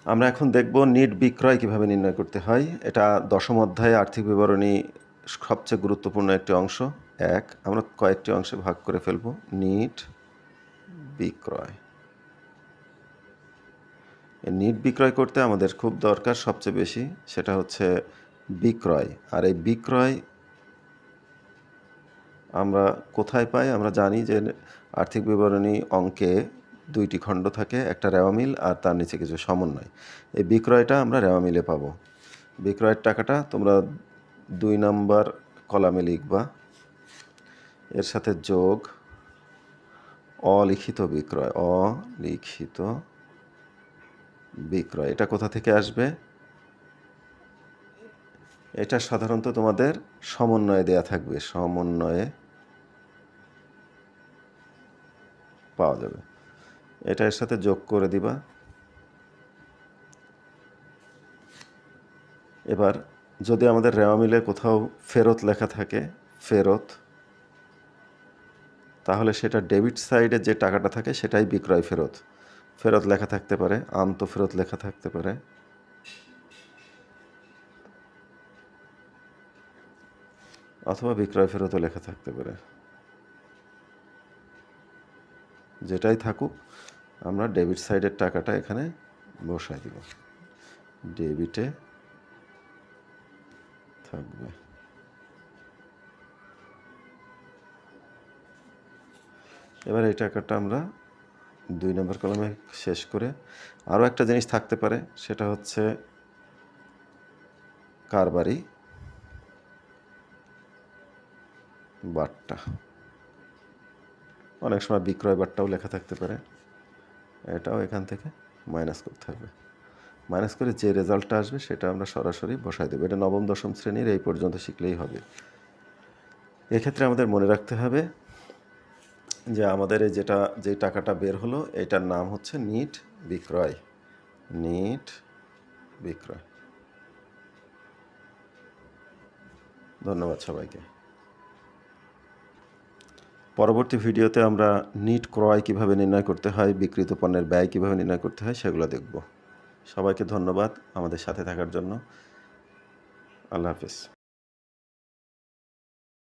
আমরা এখন দেখব নিট বিক্রয় কিভাবে নির্ণয় করতে হয়। এটা দশম অধ্যায়ে আর্থিক বিবরণী সবচেয়ে গুরুত্বপূর্ণ একটি অংশ। আমরা কয়েকটি অংশে ভাগ করে ফেলব। নিট বিক্রয়। নিট বিক্রয় করতে আমাদের খুব দরকার সবচেয়ে বেশি, সেটা হচ্ছে বিক্রয়। আর এই বিক্রয় আমরা কোথায় পাই? আমরা জানি যে আর্থিক বিবরণী অঙ্কে দুইটি খণ্ড থাকে, একটা রেওয়া মিল আর তার নিচে কিছু সমন্বয়। এই বিক্রয়টা আমরা রেওয়া মিলে পাবো। বিক্রয়ের টাকাটা তোমরা 2 নম্বর কলামে লিখবা। এর সাথে যোগ অলিখিত বিক্রয়। অলিখিত বিক্রয় এটা কোথা থেকে আসবে? এটা সাধারণত তোমাদের সমন্বয়ে দেয়া থাকবে, সমন্বয়ে পাওয়া যাবে। এটা এর সাথে যোগ করে দিবা। এবার যদি আমাদের রেওয়া মিলে কোথাও ফেরত লেখা থাকে, ফেরত, তাহলে সেটা ডেবিট সাইডে যে টাকাটা থাকে সেটাই বিক্রয় ফেরত। ফেরত লেখা থাকতে পারে, আন্তঃফেরত লেখা থাকতে পারে, অথবা বিক্রয় ফেরতও লেখা থাকতে পারে। যেটাই থাকুক, আমরা ডেবিট সাইডের টাকাটা এখানে বসাই দিব। ডেবিটে থাকবে। এবার এই টাকাটা আমরা 2 নম্বর কলামে শেষ করে আরও একটা জিনিস থাকতে পারে, সেটা হচ্ছে কারবারি বাট্টা। অনেক সময় বিক্রয় বাট্টাও লেখা থাকতে পারে, এটাও এখান থেকে মাইনাস করতে হবে। মাইনাস করে যে রেজাল্টটা আসবে সেটা আমরা সরাসরি বসাই দেবো। এটা নবম দশম শ্রেণীর এই পর্যন্ত শিখলেই হবে। এক্ষেত্রে আমাদের মনে রাখতে হবে যে আমাদের এই যে টাকাটা বের হলো এটার নাম হচ্ছে নিট বিক্রয়। নিট বিক্রয়। ধন্যবাদ সবাইকে। পরবর্তী ভিডিওতে আমরা নিট ক্রয় কিভাবে নির্ণয় করতে হয়, বিক্রিত পণ্যের ব্যয় কিভাবে নির্ণয় করতে হয় সেগুলো দেখব। সবাইকে ধন্যবাদ আমাদের সাথে থাকার জন্য। আল্লাহ হাফেজ।